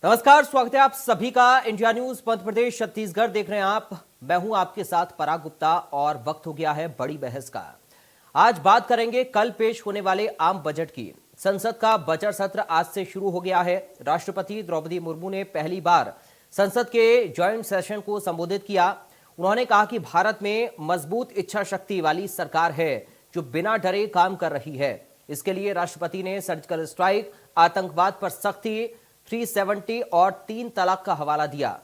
नमस्कार, स्वागत है आप सभी का इंडिया न्यूज मध्य प्रदेश छत्तीसगढ़ देख रहे हैं आप। मैं हूं आपके साथ पराग गुप्ता और वक्त हो गया है बड़ी बहस का। आज बात करेंगे कल पेश होने वाले आम बजट की। संसद का बजट सत्र आज से शुरू हो गया है। राष्ट्रपति द्रौपदी मुर्मू ने पहली बार संसद के ज्वाइंट सेशन को संबोधित किया। उन्होंने कहा कि भारत में मजबूत इच्छा शक्ति वाली सरकार है जो बिना डरे काम कर रही है। इसके लिए राष्ट्रपति ने सर्जिकल स्ट्राइक, आतंकवाद पर सख्ती, 370 और 3 तलाक का हवाला दिया।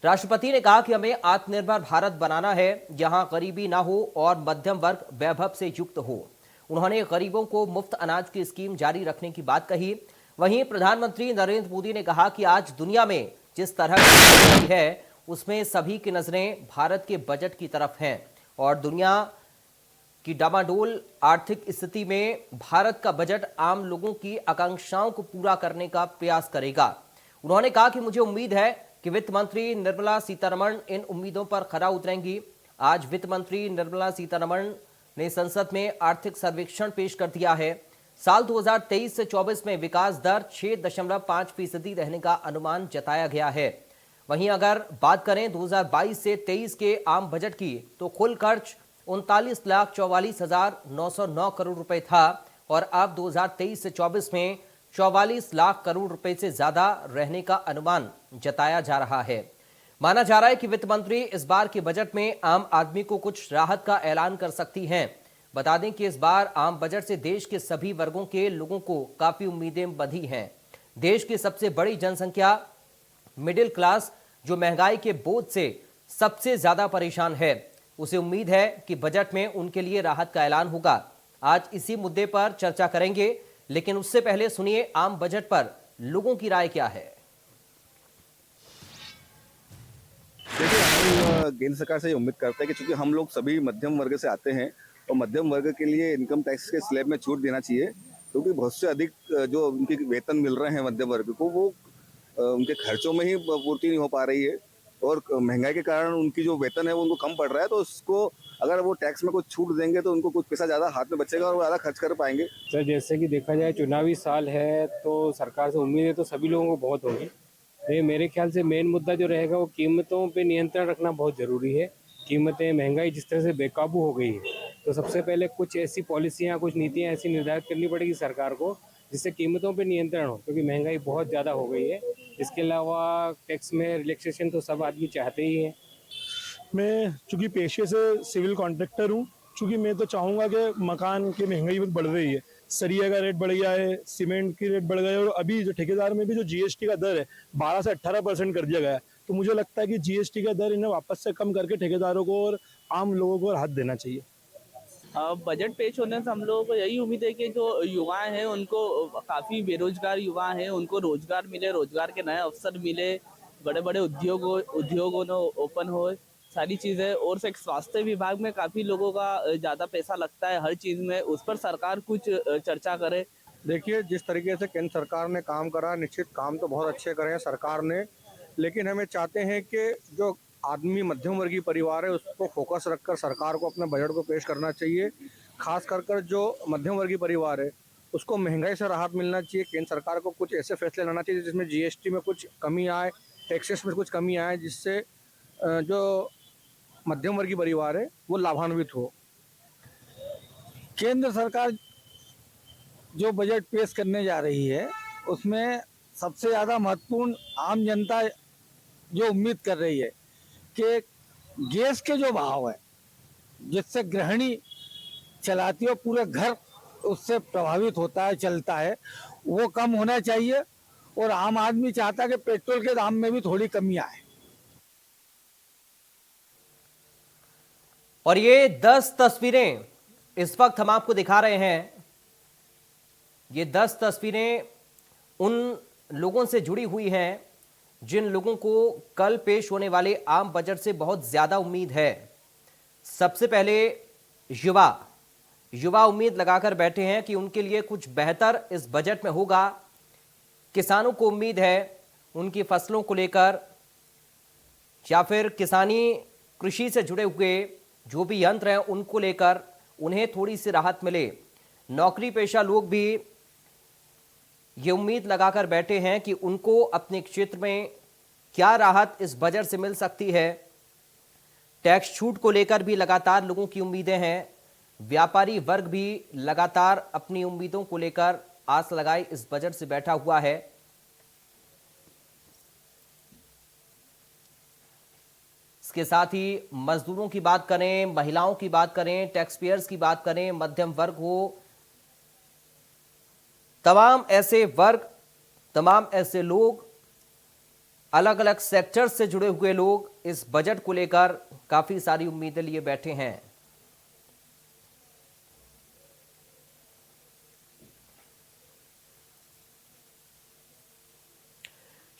राष्ट्रपति ने कहा कि हमें आत्मनिर्भर भारत बनाना है जहां गरीबी ना हो और मध्यम वर्ग वैभव से युक्त हो। उन्होंने गरीबों को मुफ्त अनाज की स्कीम जारी रखने की बात कही। वहीं प्रधानमंत्री नरेंद्र मोदी ने कहा कि आज दुनिया में जिस तरह की स्थिति है उसमें सभी की नजरें भारत के बजट की तरफ हैं और दुनिया की डामाडोल आर्थिक स्थिति में भारत का बजट आम लोगों की आकांक्षाओं को पूरा करने का प्रयास करेगा। उन्होंने कहा कि मुझे उम्मीद है कि वित्त मंत्री निर्मला सीतारमण इन उम्मीदों पर खरा उतरेंगी। आज वित्त मंत्री निर्मला सीतारमण ने संसद में आर्थिक सर्वेक्षण पेश कर दिया है। साल 2023 से 24 में विकास दर 6.5% रहने का अनुमान जताया गया है। वहीं अगर बात करें 2022 से 23 के आम बजट की तो कुल खर्च 39,44,909 करोड़ रुपए था और अब 2023 से 24 में 44 लाख करोड़ रुपए से ज्यादा रहने का अनुमान जताया जा रहा है। माना जा रहा है कि वित्त मंत्री इस बार के बजट में आम आदमी को कुछ राहत का ऐलान कर सकती हैं। बता दें कि इस बार आम बजट से देश के सभी वर्गों के लोगों को काफी उम्मीदें बंधी हैं। देश की सबसे बड़ी जनसंख्या मिडिल क्लास जो महंगाई के बोझ से सबसे ज्यादा परेशान है, उसे उम्मीद है कि बजट में उनके लिए राहत का ऐलान होगा। आज इसी मुद्दे पर चर्चा करेंगे, लेकिन उससे पहले सुनिए आम बजट पर लोगों की राय क्या है। देखिए, हम केंद्र सरकार से ये उम्मीद करते हैं कि चूंकि हम लोग सभी मध्यम वर्ग से आते हैं और मध्यम वर्ग के लिए इनकम टैक्स के स्लैब में छूट देना चाहिए, क्योंकि बहुत से अधिक जो उनके वेतन मिल रहे हैं मध्यम वर्ग को, वो उनके खर्चों में ही पूर्ति नहीं हो पा रही है और महंगाई के कारण उनकी जो वेतन है वो उनको कम पड़ रहा है। तो उसको अगर वो टैक्स में कुछ छूट देंगे तो उनको कुछ पैसा ज़्यादा हाथ में बचेगा और वो ज़्यादा खर्च कर पाएंगे। सर, जैसे कि देखा जाए चुनावी साल है तो सरकार से उम्मीदें तो सभी लोगों को बहुत होगी। मेरे ख्याल से मेन मुद्दा जो रहेगा वो कीमतों पे नियंत्रण रखना बहुत ज़रूरी है। कीमतें, महंगाई जिस तरह से बेकाबू हो गई है, तो सबसे पहले कुछ ऐसी पॉलिसियाँ, कुछ नीतियाँ ऐसी निर्धारित करनी पड़ेगी सरकार को जिससे कीमतों पे नियंत्रण हो, क्योंकि महंगाई बहुत ज़्यादा हो गई है। इसके अलावा टैक्स में रिलैक्सेशन तो सब आदमी चाहते ही हैं। मैं चूंकि पेशे से सिविल कॉन्ट्रैक्टर हूँ, चूंकि मैं तो चाहूँगा कि मकान की महंगाई बहुत बढ़ रही है, सरिया का रेट बढ़ गया है, सीमेंट की रेट बढ़ गया है और अभी जो ठेकेदार में भी जो जीएसटी का दर है 12 से 18% कर दिया गया है। तो मुझे लगता है कि जीएसटी का दर इन्हें वापस से कम करके ठेकेदारों को और आम लोगों को राहत देना चाहिए। बजट पेश होने से हम लोगों को यही उम्मीद है कि जो युवा हैं उनको, काफ़ी बेरोजगार युवा हैं, उनको रोजगार मिले, रोजगार के नए अवसर मिले, बड़े बड़े उद्योगों ने ओपन हो, सारी चीज़ें। और से स्वास्थ्य विभाग में काफ़ी लोगों का ज़्यादा पैसा लगता है हर चीज़ में, उस पर सरकार कुछ चर्चा करे। देखिए, जिस तरीके से केंद्र सरकार ने काम करा, निश्चित काम तो बहुत अच्छे करे हैं सरकार ने, लेकिन हमें चाहते हैं कि जो आदमी मध्यम वर्गीय परिवार है उसको फोकस रखकर सरकार को अपने बजट को पेश करना चाहिए। खास कर जो मध्यम वर्गीय परिवार है उसको महंगाई से राहत मिलना चाहिए। केंद्र सरकार को कुछ ऐसे फैसले लाना चाहिए जिसमें जीएसटी में कुछ कमी आए, टैक्सेस में कुछ कमी आए, जिससे जो मध्यम वर्गीय परिवार है वो लाभान्वित हो। केंद्र सरकार जो बजट पेश करने जा रही है उसमें सबसे ज़्यादा महत्वपूर्ण आम जनता जो उम्मीद कर रही है कि गैस के जो भाव है जिससे गृहिणी चलाती है, पूरे घर उससे प्रभावित होता है, चलता है, वो कम होना चाहिए। और आम आदमी चाहता है कि पेट्रोल के दाम में भी थोड़ी कमी आए। और ये 10 तस्वीरें इस वक्त हम आपको दिखा रहे हैं। ये 10 तस्वीरें उन लोगों से जुड़ी हुई हैं जिन लोगों को कल पेश होने वाले आम बजट से बहुत ज्यादा उम्मीद है। सबसे पहले युवा उम्मीद लगाकर बैठे हैं कि उनके लिए कुछ बेहतर इस बजट में होगा। किसानों को उम्मीद है उनकी फसलों को लेकर या फिर किसानी कृषि से जुड़े हुए जो भी यंत्र हैं उनको लेकर उन्हें थोड़ी सी राहत मिले। नौकरी पेशा लोग भी ये उम्मीद लगाकर बैठे हैं कि उनको अपने क्षेत्र में क्या राहत इस बजट से मिल सकती है। टैक्स छूट को लेकर भी लगातार लोगों की उम्मीदें हैं। व्यापारी वर्ग भी लगातार अपनी उम्मीदों को लेकर आस लगाए इस बजट से बैठा हुआ है। इसके साथ ही मजदूरों की बात करें, महिलाओं की बात करें, टैक्स पेयर्स की बात करें, मध्यम वर्ग हो, तमाम ऐसे वर्ग, तमाम ऐसे लोग, अलग अलग सेक्टर से जुड़े हुए लोग इस बजट को लेकर काफी सारी उम्मीदें लिए बैठे हैं।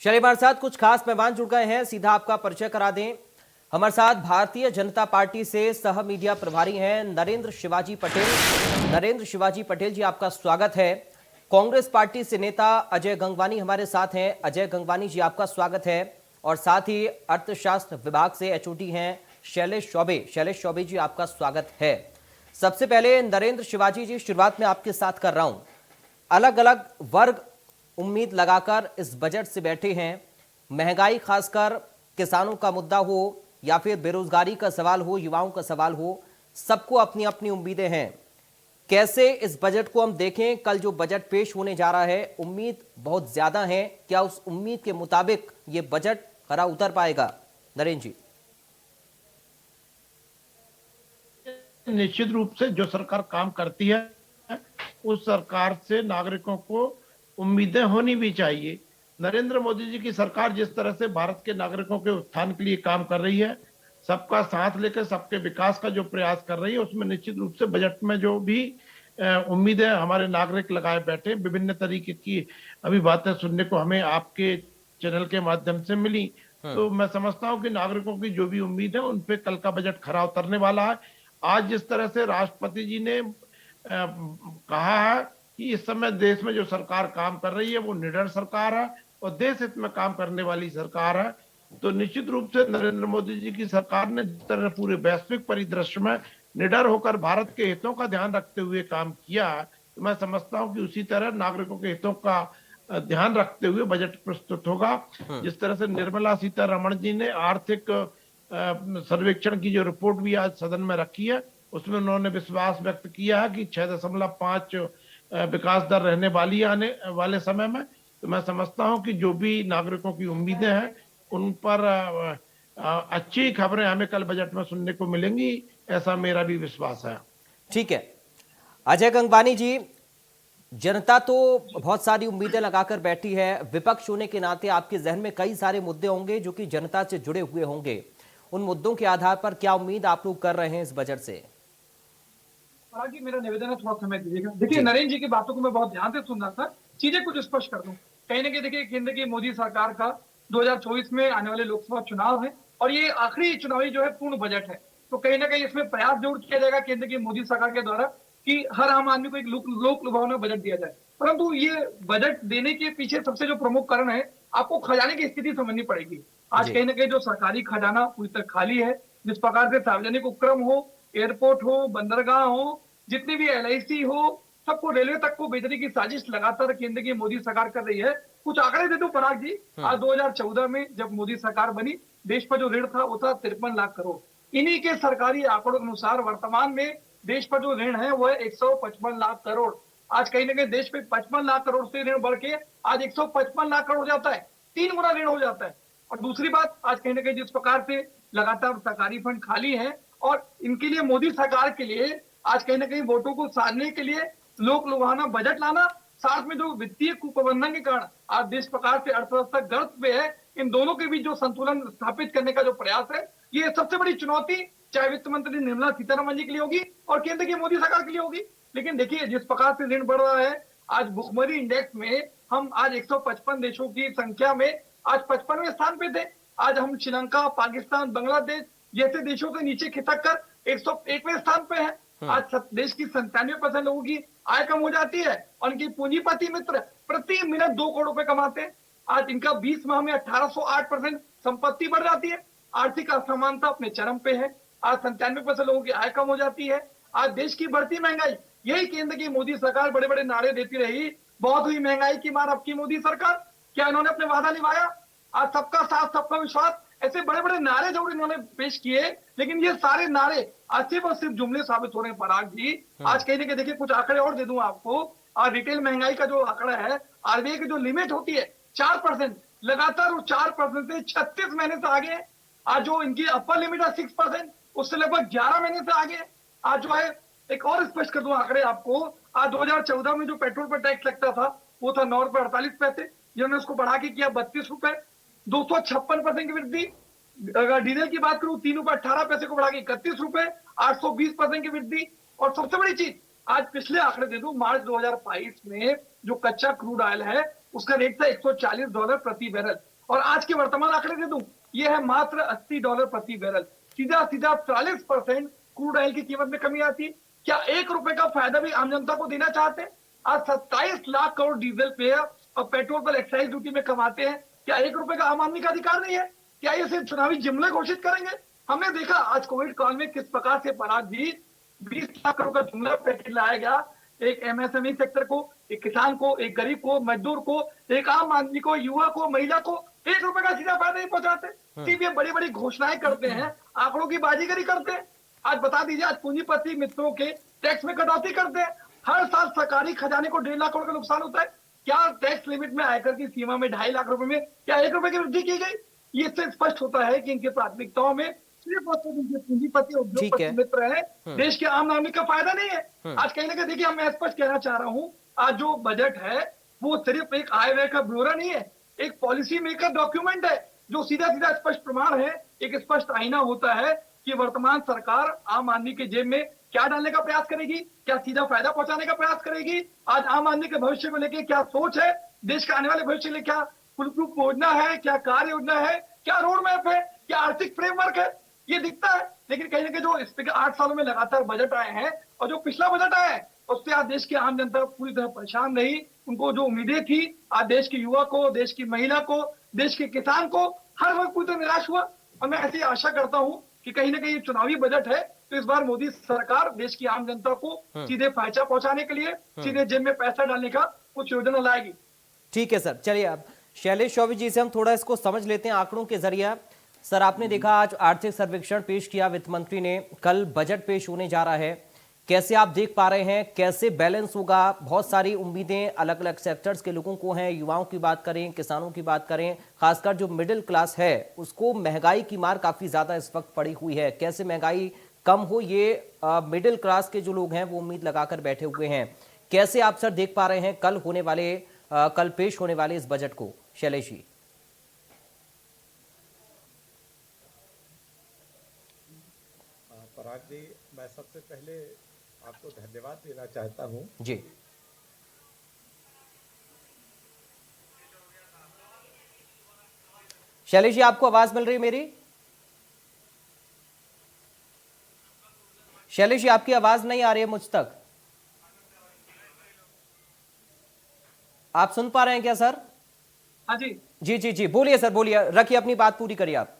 चलिए हमारे साथ कुछ खास मेहमान जुड़ गए हैं, सीधा आपका परिचय करा दें। हमारे साथ भारतीय जनता पार्टी से सह मीडिया प्रभारी हैं नरेंद्र शिवाजी पटेल। नरेंद्र शिवाजी पटेल जी, आपका स्वागत है। कांग्रेस पार्टी से नेता अजय गंगवानी हमारे साथ हैं। अजय गंगवानी जी, आपका स्वागत है। और साथ ही अर्थशास्त्र विभाग से एचओडी हैं शैलेश चौबे। शैलेश चौबे जी, आपका स्वागत है। सबसे पहले नरेंद्र शिवाजी जी, शुरुआत में आपके साथ कर रहा हूं। अलग अलग वर्ग उम्मीद लगाकर इस बजट से बैठे हैं। महंगाई, खासकर किसानों का मुद्दा हो या फिर बेरोजगारी का सवाल हो, युवाओं का सवाल हो, सबको अपनी अपनी उम्मीदें हैं। कैसे इस बजट को हम देखें? कल जो बजट पेश होने जा रहा है, उम्मीद बहुत ज्यादा है। क्या उस उम्मीद के मुताबिक ये बजट खरा उतर पाएगा? नरेंद्र जी। निश्चित रूप से जो सरकार काम करती है उस सरकार से नागरिकों को उम्मीदें होनी भी चाहिए। नरेंद्र मोदी जी की सरकार जिस तरह से भारत के नागरिकों के उत्थान के लिए काम कर रही है, सबका साथ लेकर सबके विकास का जो प्रयास कर रही है, उसमें निश्चित रूप से बजट में जो भी उम्मीदें हमारे नागरिक लगाए बैठे, विभिन्न तरीके की अभी बातें सुनने को हमें आपके चैनल के माध्यम से मिली, तो मैं समझता हूं कि नागरिकों की जो भी उम्मीद है उन पे कल का बजट खरा उतरने वाला है। आज जिस तरह से राष्ट्रपति जी ने कहा है कि इस समय देश में जो सरकार काम कर रही है वो निडर सरकार है और देश हित में काम करने वाली सरकार है, तो निश्चित रूप से नरेंद्र मोदी जी की सरकार ने जिस तरह पूरे वैश्विक परिदृश्य में निडर होकर भारत के हितों का ध्यान रखते हुए काम किया, तो मैं समझता हूं कि उसी तरह नागरिकों के हितों का ध्यान रखते हुए बजट प्रस्तुत होगा। जिस तरह से निर्मला सीतारमण जी ने आर्थिक सर्वेक्षण की जो रिपोर्ट भी आज सदन में रखी है, उसमें उन्होंने विश्वास व्यक्त किया है कि 6.5 विकास दर रहने वाली आने वाले समय में, तो मैं समझता हूं कि जो भी नागरिकों की उम्मीदें हैं उन पर अच्छी खबरें हमें कल बजट में सुनने को मिलेंगी, ऐसा मेरा भी विश्वास है। ठीक है अजय गंगवानी जी, जनता तो बहुत सारी उम्मीदें लगाकर बैठी है। विपक्ष होने के नाते आपके जहन में कई सारे मुद्दे होंगे जो कि जनता से जुड़े हुए होंगे। उन मुद्दों के आधार पर क्या उम्मीद आप लोग कर रहे हैं इस बजट से? जी, मेरा निवेदन है, थोड़ा समय दीजिएगा। देखिए, नरेंद्र जी की बातों को मैं बहुत ध्यान से सुन रहा था, चीजें कुछ स्पष्ट कर दूं। कहीं ना कहीं देखिए, केंद्र की मोदी सरकार का 2024 में आने वाले लोकसभा चुनाव है और ये आखिरी चुनावी जो है पूर्ण बजट है, तो कहीं ना कहीं इसमें प्रयास जरूर किया जाएगा केंद्र की मोदी सरकार के द्वारा कि हर आम आदमी को एक लोक लुभावना बजट दिया जाए। परंतु ये बजट देने के पीछे सबसे जो प्रमुख कारण है, आपको खजाने की स्थिति समझनी पड़ेगी। आज कहीं ना कहीं जो सरकारी खजाना पूरी तरह खाली है। जिस प्रकार से सार्वजनिक उपक्रम हो, एयरपोर्ट हो, बंदरगाह हो, जितनी भी LIC हो, सबको रेलवे तक को बेचने की साजिश लगातार केंद्र की मोदी सरकार कर रही है। कुछ आंकड़े दे दो पराग जी। आज 2014 में जब मोदी सरकार बनी, देश पर जो ऋण था वो था 53 लाख करोड़। इन्हीं के सरकारी आंकड़ों के अनुसार वर्तमान में देश पर जो ऋण है वो है 155 लाख करोड़। आज कहीं ना कहीं देश पे 55 लाख करोड़ से ऋण बढ़ के आज 155 लाख करोड़ हो जाता है, 3 गुना ऋण हो जाता है। और दूसरी बात, आज कहीं ना कहीं जिस प्रकार से लगातार सरकारी फंड खाली है और इनके लिए मोदी सरकार के लिए आज कहीं ना कहीं वोटों को साधने के लिए लोक लुभावना बजट लाना, साथ में जो वित्तीय कुप्रबंधन के कारण आज देश प्रकार से अर्थव्यवस्था गर्त पे है, इन दोनों के बीच जो संतुलन स्थापित करने का जो प्रयास है, ये सबसे बड़ी चुनौती चाहे वित्त मंत्री निर्मला सीतारमण जी के लिए होगी और केंद्र की मोदी सरकार के लिए होगी। लेकिन देखिए, जिस प्रकार से ऋण बढ़ रहा है, आज भुखमरी इंडेक्स में हम आज 155 देशों की संख्या में आज 55वें स्थान पे थे। आज हम श्रीलंका, पाकिस्तान, बांग्लादेश जैसे देशों के नीचे खिसक कर 101वें स्थान पे है। आज देश की 97% लोगों की आय कम हो जाती है और इनकी पूंजीपति मित्र प्रति मिनट 2 करोड़ रुपए कमाते हैं। आज इनका 20 माह में 1808% संपत्ति बढ़ जाती है। आर्थिक असमानता अपने चरम पे है। आज 97% लोगों की आय कम हो जाती है। आज देश की बढ़ती महंगाई, यही केंद्र की मोदी सरकार बड़े बड़े नारे देती रही बहुत हुई महंगाई की मार अब की मोदी सरकार, क्या इन्होंने अपने वादा निभाया? आज सबका साथ सबका विश्वास, ऐसे बड़े बड़े नारे जरूर इन्होंने पेश किए, लेकिन ये सारे नारे आज सिर्फ और सिर्फ जुमले साबित हो रहे हैं पराग जी। आज कहीं ना कहीं देखिए कुछ आंकड़े और दे दूं आपको। आज रिटेल महंगाई का जो आंकड़ा है, आरबीआई की जो लिमिट होती है 4%, लगातार वो 4% से 36 महीने से आगे है। आज जो इनकी अपर लिमिट है 6%, उससे लगभग 11 महीने से आगे है। आज जो है एक और स्पष्ट कर दूं आंकड़े आपको, आज 2014 में जो पेट्रोल पर टैक्स लगता था वो था 9 रुपए 48 पैसे, जिन्होंने उसको बढ़ा के किया 32 रुपए, 256% की वृद्धि। अगर डीजल की बात करूं 3 रुपए 18 पैसे को बढ़ा के 31 रुपए, 820% की वृद्धि। और सबसे बड़ी चीज, आज पिछले आंकड़े दे दूं, मार्च 2022 में जो कच्चा क्रूड ऑयल है उसका रेट था $140 प्रति बैरल, और आज के वर्तमान आंकड़े दे दूं, ये है मात्र $80 प्रति बैरल। सीधा सीधा 40% क्रूड ऑयल की कीमत में कमी आती। क्या 1 रुपए का फायदा भी आम जनता को देना चाहते हैं? आज 27 लाख करोड़ डीजल पे और पेट्रोल पर एक्साइज ड्यूटी में कमाते हैं, क्या 1 रुपए का आम आदमी का अधिकार नहीं है? क्या ये सिर्फ चुनावी जुमले घोषित करेंगे? हमने देखा आज कोविड काल में किस प्रकार से पराग जी 20 लाख करोड़ का जुमला पैकेज लाया गया, एक एमएसएमई सेक्टर को, एक किसान को, एक गरीब को, मजदूर को, एक आम आदमी को, युवा को, महिला को 1 रुपए का सीधा फायदा नहीं पहुंचाते। सिर्फ ये बड़ी बड़ी घोषणाएं करते हैं, आंकड़ों की बाजीगरी करते हैं। आज बता दीजिए, आज पूंजीपति मित्रों के टैक्स में कटौती करते हैं। हर साल सरकारी खजाने को 1.5 लाख करोड़ का नुकसान होता है। क्या टैक्स लिमिट में आयकर की सीमा में 2.5 लाख रुपए में क्या 1 रुपए की वृद्धि की गई? ये इससे स्पष्ट होता है कि इनकी प्राथमिकताओं में सिर्फ और सिर्फ इनके पूंजीपति उद्योगपति मित्र है, देश के आम नागरिक का फायदा नहीं है। आज कहीं ना कहीं देखिए, मैं स्पष्ट कहना चाह रहा हूँ, आज जो बजट है वो सिर्फ एक आय व्यय का ब्यौरा नहीं है, एक पॉलिसी मेकर डॉक्यूमेंट है, जो सीधा सीधा स्पष्ट प्रमाण है, एक स्पष्ट आईना होता है कि वर्तमान सरकार आम आदमी के जेब में क्या डालने का प्रयास करेगी, क्या सीधा फायदा पहुंचाने का प्रयास करेगी, आज आम आदमी के भविष्य को लेकर क्या सोच है, देश के आने वाले भविष्य के लिए क्या फुलप्रूफ योजना है, क्या कार्य योजना है, क्या रोड मैप है, क्या आर्थिक फ्रेमवर्क है, ये दिखता है। लेकिन कहीं ना कहीं जो इस 8 सालों में लगातार बजट आए हैं और जो पिछला बजट आया है उससे आज देश की आम जनता पूरी तरह परेशान रही। उनको जो उम्मीदें थी, आज देश के युवा को, देश की महिला को, देश के किसान को हर वक्त पूरी तरह निराश हुआ। और मैं ऐसी आशा करता हूं कि कहीं ना कहीं चुनावी बजट है तो इस बार मोदी सरकार देश की आम जनता को सीधे फायदा पहुंचाने के लिए सीधे जेब में पैसा डालने का कुछ योजना लाएगी। ठीक है सर, चलिए अब शैलेश चौबे जी से हम थोड़ा इसको समझ लेते हैं आंकड़ों के जरिए। सर, आपने देखा आज आर्थिक सर्वेक्षण पेश किया वित्त मंत्री ने, कल बजट पेश होने जा रहा है, कैसे आप देख पा रहे हैं, कैसे बैलेंस होगा? बहुत सारी उम्मीदें अलग अलग सेक्टर्स के लोगों को हैं, युवाओं की बात करें, किसानों की बात करें, खासकर जो मिडिल क्लास है उसको महंगाई की मार काफी ज्यादा इस वक्त पड़ी हुई है। कैसे महंगाई कम हो, ये मिडिल क्लास के जो लोग हैं वो उम्मीद लगाकर बैठे हुए हैं। कैसे आप सर देख पा रहे हैं कल पेश होने वाले इस बजट को? शैलेश जी। पराग जी, मैं सबसे पहले आपको धन्यवाद देना चाहता हूं जी। शैलेश जी, आपको आवाज मिल रही है मेरी? शैलेश जी, आपकी आवाज नहीं आ रही है मुझ तक। आप सुन पा रहे हैं क्या सर? हाँ जी जी जी जी, बोलिए सर, बोलिए, रखिए अपनी बात पूरी करिए आप।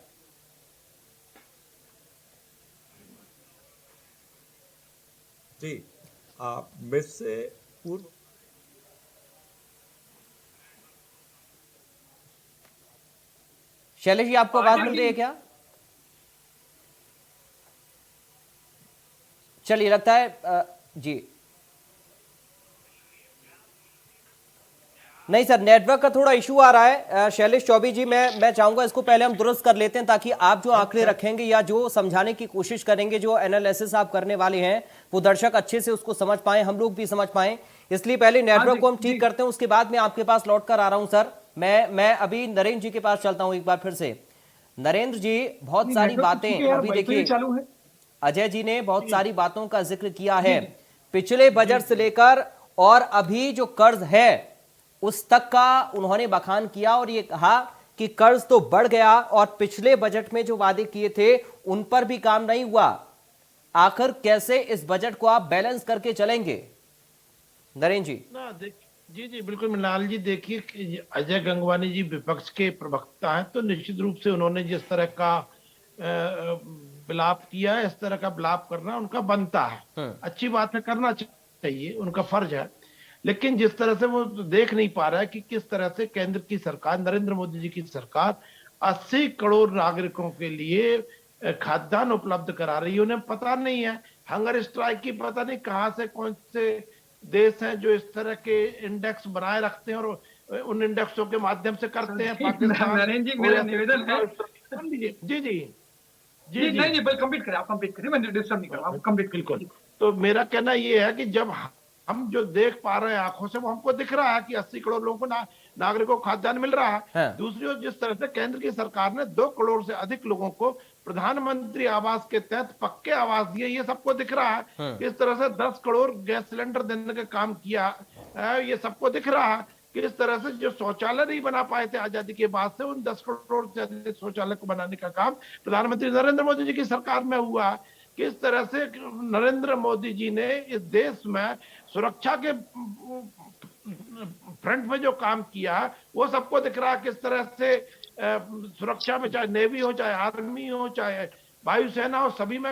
जी, मिस से पूर्व शैलेश जी, आपको आवाज मिल रही है क्या? चलिए, लगता है जी नहीं सर, नेटवर्क का थोड़ा इशू आ रहा है। शैलेश चौबे जी, मैं चाहूंगा इसको पहले हम दुरुस्त कर लेते हैं, ताकि आप जो आंकड़े रखेंगे या जो समझाने की कोशिश करेंगे, जो एनालिसिस आप करने वाले हैं, वो दर्शक अच्छे से उसको समझ पाए, हम लोग भी समझ पाए। इसलिए पहले नेटवर्क को हम ठीक करते हैं, उसके बाद मैं आपके पास लौट कर आ रहा हूं सर। मैं अभी नरेंद्र जी के पास चलता हूं एक बार फिर से। नरेंद्र जी, बहुत सारी बातें अभी देखिए, अजय जी ने बहुत सारी बातों का जिक्र किया है, पिछले बजट से लेकर और अभी जो कर्ज है उस तक का उन्होंने बखान किया, और ये कहा कि कर्ज तो बढ़ गया और पिछले बजट में जो वादे किए थे उन पर भी काम नहीं हुआ। आखिर कैसे इस बजट को आप बैलेंस करके चलेंगे नरेंद्र जी? ना जी जी बिल्कुल मृणाल जी, देखिए अजय गंगवानी जी विपक्ष के प्रवक्ता हैं, तो निश्चित रूप से उन्होंने जिस तरह का विलाप किया है, इस तरह का विलाप करना उनका बनता है। अच्छी बात है, करना चाहिए, उनका फर्ज है। लेकिन जिस तरह से वो देख नहीं पा रहा है कि किस तरह से केंद्र की सरकार, नरेंद्र मोदी जी की सरकार 80 करोड़ नागरिकों के लिए खाद्यान्न उपलब्ध करा रही है। उन्हें पता नहीं है हंगर स्ट्राइक की, पता नहीं कहां से कौन से देश हैं जो इस तरह के इंडेक्स बनाए रखते हैं और उन इंडेक्सों के माध्यम से करते हैं। पाकिस्तान, नरेंद्र जी, मेरा निवेदन है। जी जी जी नहीं नहीं, बिल्कुल कंप्लीट करें, आप कंप्लीट करें, मैं डिस्टर्ब नहीं कर रहा हूं, कंप्लीट बिल्कुल। तो मेरा कहना ये है कि जब हम जो देख पा रहे हैं आंखों से, वो हमको दिख रहा है कि 80 करोड़ लोगों को नागरिकों को खाद्यान्न मिल रहा है। हाँ। दूसरी ओर जिस तरह से केंद्र की सरकार ने 2 करोड़ से अधिक लोगों को प्रधानमंत्री आवास के तहत पक्के आवास दिए, ये सबको दिख रहा है। हाँ। किस तरह से 10 करोड़ गैस सिलेंडर देने का काम किया, ये सबको दिख रहा है। किस तरह से जो शौचालय नहीं बना पाए थे आजादी के बाद से, उन 10 करोड़ से अधिक शौचालय को बनाने का काम प्रधानमंत्री नरेंद्र मोदी जी की सरकार में हुआ। किस तरह से नरेंद्र मोदी जी ने इस देश में सुरक्षा के फ्रंट में जो काम किया, वो सबको दिख रहा है। किस तरह से सुरक्षा में, चाहे नेवी हो, चाहे आर्मी हो, चाहे वायुसेना हो, सभी में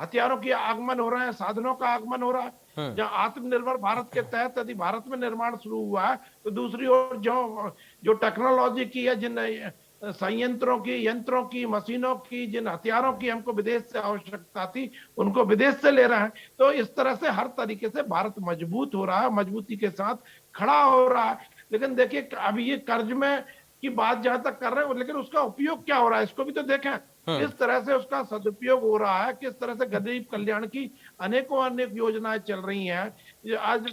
हथियारों की आगमन हो रहे हैं, साधनों का आगमन हो रहा है। जहाँ आत्मनिर्भर भारत के तहत यदि भारत में निर्माण शुरू हुआ है, तो दूसरी ओर जो टेक्नोलॉजी की है, जिन संयंत्रों की, यंत्रों की, मशीनों की, जिन हथियारों की हमको विदेश से आवश्यकता थी, उनको विदेश से ले रहे हैं। तो इस तरह से हर तरीके से भारत मजबूत हो रहा है, मजबूती के साथ खड़ा हो रहा है। लेकिन देखिए, अभी ये कर्ज में की बात जहां तक कर रहे हैं, लेकिन उसका उपयोग क्या हो रहा है, इसको भी तो देखें। किस तरह से उसका सदुपयोग हो रहा है, किस तरह से गरीब कल्याण की अनेक योजनाएं चल रही हैं। आज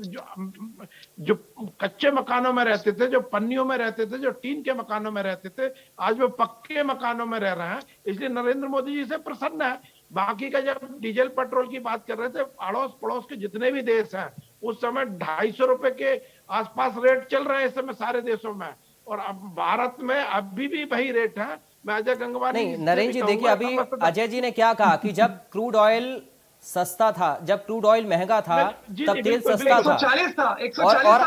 जो कच्चे मकानों में रहते थे, जो पन्नियों में रहते थे, जो टीन के मकानों में रहते थे, आज वो पक्के मकानों में रह रहे हैं। इसलिए नरेंद्र मोदी जी से प्रसन्न है। बाकी का जब डीजल पेट्रोल की बात कर रहे थे, अड़ोस पड़ोस के जितने भी देश हैं, उस समय 250 रुपए के आसपास रेट चल रहे हैं इस समय सारे देशों में, और अब भारत में अभी भी वही रेट है। मैं अजय गंगवानी नहीं नरेंद्र जी, देखिए अभी अजय जी ने क्या कहा कि जब क्रूड ऑयल सस्ता था, जब क्रूड ऑयल महंगा था, तब तेल सस्ता था, 140 था, और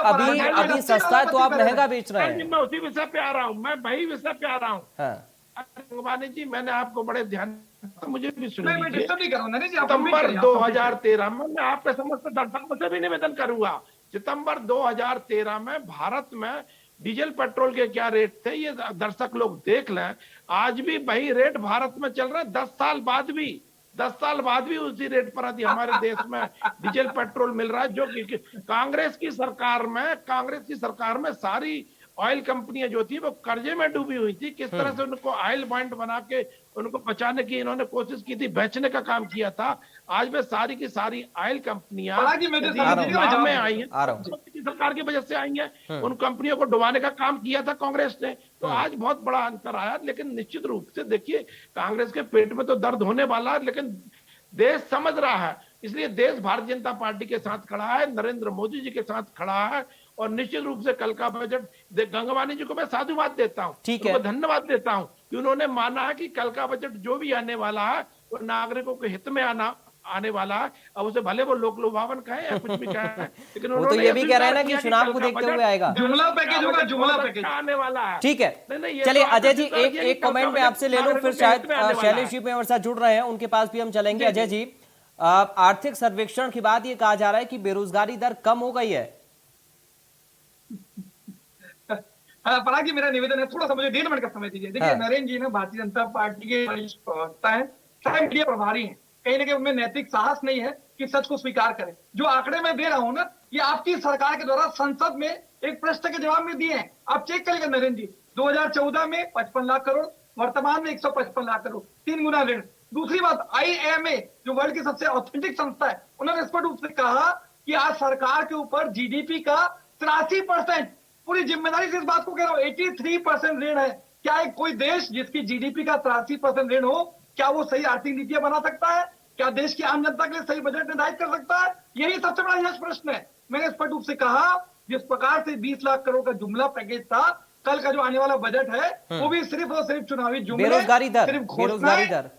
अभी सस्ता है तो आप महंगा बेच रहे हैं। मैं उसी विषय पे आ रहा हूँ, मैं वही विषय पे आ रहा हूँ। हाँ। गंगवानी जी, मैंने आपको बड़े ध्यान, मुझे भी सुन मैं डिस्टर्ब नहीं कर रहा हूं नरेंद्र जी, आप सितंबर 2013 में, मैं आपके समस्त दर्शकों से भी निवेदन करूंगा, सितंबर 2013 में भारत में डीजल पेट्रोल के क्या रेट थे, ये दर्शक लोग देख लें। आज भी वही रेट भारत में चल रहा है, 10 साल बाद भी उसी रेट पर यदि हमारे देश में डीजल पेट्रोल मिल रहा है। जो कि कांग्रेस की सरकार में सारी ऑयल कंपनियां जो थी वो कर्जे में डूबी हुई थी। किस तरह से उनको ऑयल पॉइंट बना के उनको बचाने की इन्होंने कोशिश की थी, बेचने का काम किया था। आज में सारी की सारी ऑयल कंपनियां में आई हैं, सरकार की वजह से आई हैं। उन कंपनियों को डुबाने का काम किया था कांग्रेस ने। तो आज बहुत बड़ा अंतर आया। लेकिन निश्चित रूप से देखिए, कांग्रेस के पेट में तो दर्द होने वाला है, लेकिन देश समझ रहा है। इसलिए देश भारतीय जनता पार्टी के साथ खड़ा है, नरेंद्र मोदी जी के साथ खड़ा है। और निश्चित रूप से कल का बजट, गंगवानी जी को मैं साधुवाद देता हूं, उनको धन्यवाद देता हूं कि उन्होंने माना है कि कल का बजट जो भी आने वाला है वो नागरिकों के हित में आने वाला है। अब उसे भले वो लोक लुभावन कहे या कुछ भी कहे, लेकिन वो तो ये भी कह रहे हैं ना कि चुनाव को देखते हुए आएगा, जुमला पैकेज होगा, जुमला पैकेज आने वाला है। ठीक है, चलिए अजय जी एक कमेंट में आपसे ले लूं, फिर शायद शैलेश जी मेरे साथ जुड़ रहे हैं, उनके पास भी हम चलेंगे। अजय जी, आर्थिक सर्वेक्षण के बाद ये कहा जा रहा है कि बेरोजगारी दर कम हो गई है। पराग जी, मेरा निवेदन है, थोड़ा सा मुझे 1.5 मिनट का समय दीजिए। देखिए नरेंद्र जी ना भारतीय जनता पार्टी के वरिष्ठ प्रवक्ता है, चाहे मीडिया प्रभारी हैं, कहीं ना कहीं उनमें नैतिक साहस नहीं है कि सच को स्वीकार करें। जो आंकड़े मैं दे रहा हूं ना, ये आपकी सरकार के द्वारा संसद में एक प्रश्न के जवाब में दिए हैं। आप चेक करिएगा नरेंद्र जी, 2014 में 55 लाख करोड़, वर्तमान में 155 लाख करोड़, 3 गुना ऋण। दूसरी बात, IMA जो वर्ल्ड की सबसे ऑथेंटिक संस्था है, उन्होंने स्पष्ट रूप से कहा कि आज सरकार के ऊपर GDP का 83%, पूरी जिम्मेदारी से इस बात को कह रहा हूं, 83% ऋण है। क्या एक कोई देश जिसकी GDP का 83% ऋण हो, क्या वो सही आर्थिक नीतियां बना सकता है? क्या देश की आम जनता के लिए सही बजट निर्धारित कर सकता है? यही सबसे बड़ा यह प्रश्न है। मैंने स्पष्ट रूप से कहा, जिस प्रकार से 20 लाख करोड़ का जुमला पैकेज था, कल का जो आने वाला बजट है वो भी सिर्फ और सिर्फ चुनावी जुमले, बेरोजगारी दर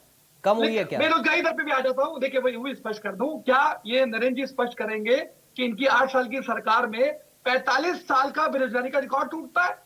कम हुई है क्या? बेरोजगारी दर पे भी आ जाता हूं। देखिए वही भी स्पष्ट कर दूं, क्या ये नरेंद्र जी स्पष्ट करेंगे कि इनकी 8 साल की सरकार में 45 साल का बेरोजगारी का रिकॉर्ड टूटता है?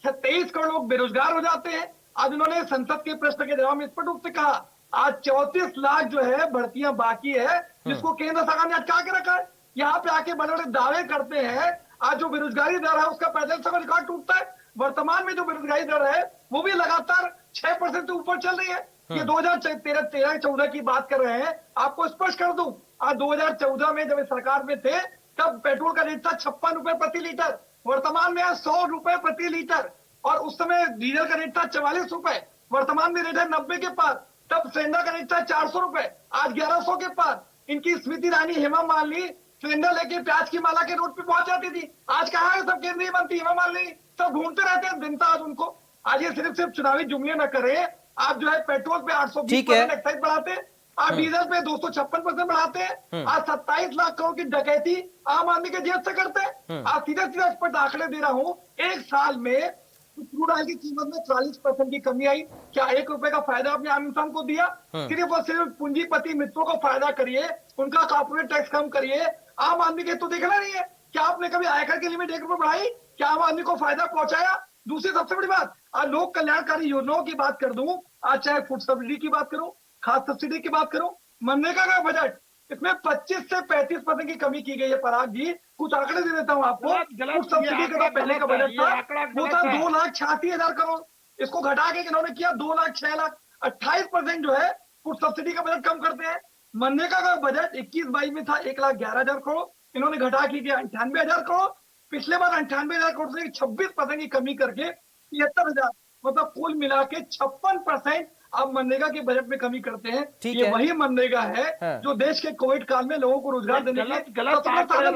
23 करोड़ लोग बेरोजगार हो जाते हैं। आज उन्होंने संसद के प्रश्न के जवाब में स्पष्ट रूप से कहा, आज 34 लाख जो है भर्तियां बाकी है, जिसको केंद्र सरकार ने अटका के रखा है। यहाँ पे आके बड़े बड़े दावे करते हैं, आज जो बेरोजगारी दर है उसका 45 साल का रिकॉर्ड टूटता है। वर्तमान में जो बेरोजगारी दर है वो भी लगातार 6% से ऊपर चल रही है। ये 2013-14 की बात कर रहे हैं। आपको स्पष्ट कर दूं, आज 2014 में जब सरकार में थे तब पेट्रोल का रेट था 56 रुपए प्रति लीटर, वर्तमान में है 100 रुपए प्रति लीटर। और उस समय डीजल का रेट था 44 रुपए, वर्तमान में रेट है 90 के पार। तब सिलेंडर का रेट था 400 रुपए, आज 1100 के पार। इनकी स्मृति रानी हेमा मालिनी सिलेंडर लेके प्याज की माला के रोड पे पहुंच जाती थी। आज कहाँ है सब केंद्रीय मंत्री हेमा मालिनी? सब ढूंढते रहते हैं जनता आज उनको। आज ये सिर्फ चुनावी जुमले न करे। आप जो है पेट्रोल पे 820% एक्साइज बढ़ाते हैं, आप डीजल पे 256% बढ़ाते हैं। आज 27 लाख करोड़ की डकैती आम आदमी के जेब से करते हैं। आज सीधे सीधे इस पर आंकड़े दे रहा हूं, एक साल में क्रूड ऑयल की कीमत में 40% की कमी आई। क्या 1 रुपए का फायदा अपने आम इंसान को दिया? सिर्फ और सिर्फ पूंजीपति मित्रों को फायदा करिए, उनका कॉर्पोरेट टैक्स कम करिए, आम आदमी के तो देखना नहीं है। क्या आपने कभी आयकर की लिमिट 1 रुपए बढ़ाई? क्या आम आदमी को फायदा पहुंचाया? दूसरी सबसे बड़ी बात, आज लोक कल्याणकारी योजनाओं की बात कर दूं, आज चाहे फूड सब्सिडी की बात करूं, खाद सब्सिडी की बात करूं, मनरेगा का बजट इसमें 25 से 35% की कमी की गई है। पराग जी कुछ आंकड़े दे देता हूं आपको। फूड सब्सिडी का पहले का बजट था वो था 2,86,000 करोड़, इसको घटा के इन्होंने किया 2,06,00,000। 28% जो है फूड सब्सिडी का बजट कम करते हैं। मनरेगा का बजट 21-22 में था 1,11,000 करोड़, इन्होंने घटा के किया 98,000 करोड़। पिछले बार 98,000 करोड़ से 26% की कमी करके 73,000, मतलब कुल मिला के 56% आप मनरेगा के बजट में कमी करते हैं। ये वही मनरेगा है जो देश के कोविड काल में लोगों को रोजगार देने के लिए गलत आंकड़े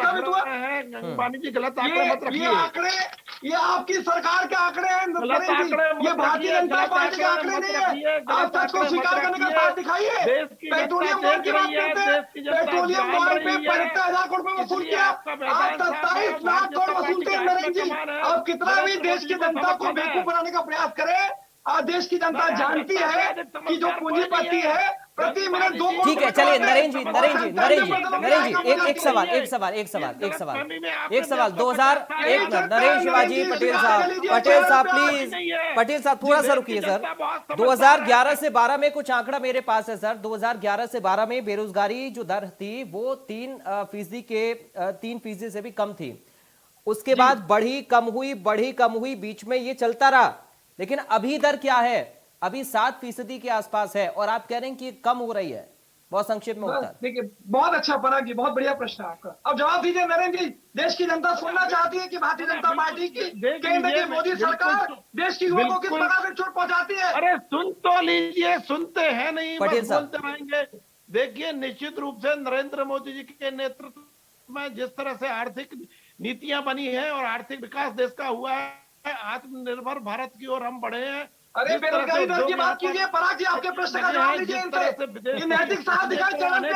मत रखिए। ये आपकी सरकार के आंकड़े हैं, ये भारतीय जनता पार्टी के आंकड़े नहीं है। आप सच को स्वीकार करने का साथ दिखाइए। पेट्रोलियम बॉन्ड की बात करते हैं, पेट्रोलियम बॉन्ड पे 75,000 करोड़ रुपए वसूल किया, आप 27 लाख करोड़ वसूलते हैं नरेंद्र जी। आप कितना भी देश की जनता को बेवकूफ बनाने का प्रयास करें, आज देश की जनता जानती है कि जो पूंजीपति है प्रति मिनट 2 करोड़। ठीक है, चलिए नरेंद्र जी एक सवाल 2001 मिनट, नरेंद्र शिवाजी पटेल साहब प्लीज, पटेल साहब थोड़ा सा रुकिए सर। 2011 से 12 में कुछ आंकड़ा मेरे पास है सर। 2011 से 12 में बेरोजगारी जो दर थी वो 3% से भी कम थी। उसके बाद बढ़ी कम हुई, बीच में ये चलता रहा। लेकिन अभी दर क्या है? अभी 7% के आसपास है और आप कह रहे हैं कि कम हो रही है। बहुत संक्षेप में उत्तर। देखिए, बहुत अच्छा पराग जी, बहुत बढ़िया प्रश्न है आपका। अब जवाब दीजिए नरेंद्र जी। देश की जनता सुनना चाहती है कि भारतीय जनता पार्टी की केंद्र की मोदी सरकार देश की युवाओं को किस प्रकार से चोट पहुंचाती है। अरे सुन तो लीजिए, सुनते हैं नहीं, पटेल साहब बोलते रहेंगे। देखिए, निश्चित रूप से नरेंद्र मोदी जी के नेतृत्व में जिस तरह से आर्थिक नीतियां बनी है और आर्थिक विकास देश का हुआ है, आत्मनिर्भर भारत की ओर हम बढ़े हैं। अरे बेरोजगारी दर की बात कीजिए पराग जी, आपके प्रश्न का जवाब दीजिए इनसे। ये नैतिक साहस दिखाई चलन पे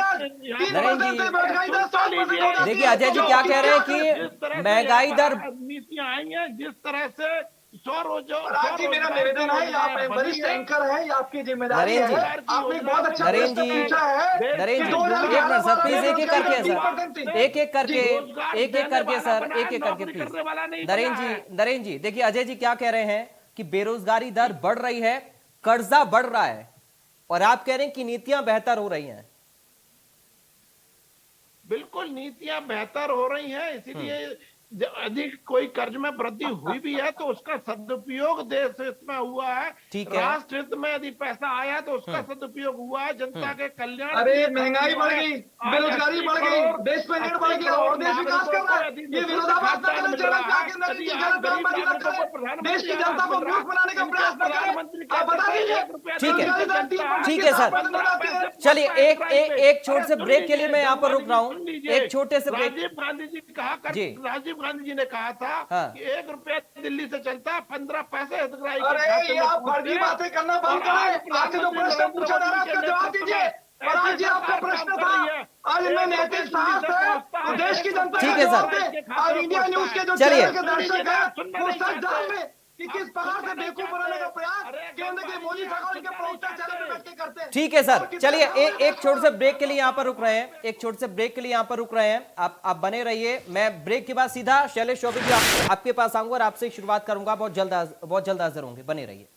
3% से बेरोजगारी दर 7% हो जाती है। देखिए अजय जी क्या कह रहे हैं कि महंगाई दर नीतियां आई हैं, जिस तरह से पराग जी मेरा निवेदन है, आप वरिष्ठ एंकर है, ये आपकी जिम्मेदारी है। आपने बहुत अच्छा प्रश्न पूछा है। नरेंद्र जी एक मिनट सर प्लीज, एक एक करके प्लीज। नरेंद्र जी देखिए, अजय जी क्या कह रहे हैं कि बेरोजगारी दर बढ़ रही है, कर्जा बढ़ रहा है, और आप कह रहे हैं कि नीतियां बेहतर हो रही हैं। बिल्कुल, नीतियां बेहतर हो रही हैं, इसीलिए अधिक कोई कर्ज में वृद्धि हुई भी है तो उसका सदुपयोग देश हित में हुआ है। राष्ट्र हित में यदि पैसा आया तो उसका सदुपयोग हुआ है, जनता के कल्याण। अरे महंगाई बढ़ गई, बेरोजगारी बढ़ गई, देश में ऋण बढ़ गया और देश विकास कर रहा है। ये विरोधाभास न करें, चरण पे आके नरेंद्र जी गलत बयानबाजी न करें, देश की जनता को मूर्ख बनाने का प्रयास न करें। आप बता दीजिए। ठीक है सर, चलिए एक छोटे से ब्रेक के लिए मैं यहाँ पर रुक रहा हूँ, एक छोटे से ब्रेक। राजीव गांधी जी कहा, राजीव गांधी जी ने कहा था कि 1 रुपया दिल्ली से चलता, 15 पैसे हितग्राही। अरे ये आप फर्जी बातें करना बंद करें। आपसे जो प्रश्न पूछा जा रहा है उसका जवाब दीजिए। पराग जी आपका प्रश्न था, आज इनमें नैतिक साहस है तो देश की जनता ठीक है सर। आज इंडिया न्यूज के जो चैनल के दर्शक हैं वो सच जान लें कि किस प्रकार से बेवकूफ बनाने का प्रयास केंद्र के मोदी सरकार के प्रवक्ता चैनल पे बैठ के करते हैं। ठीक है सर, चलिए एक छोटे से ब्रेक के लिए यहाँ पर रुक रहे हैं, आप बने रहिए। मैं ब्रेक के बाद सीधा शैलेश चौबे जी आपके पास आऊंगा और आपसे शुरुआत करूंगा। बहुत जल्द हाजिर होंगे, बने रहिए।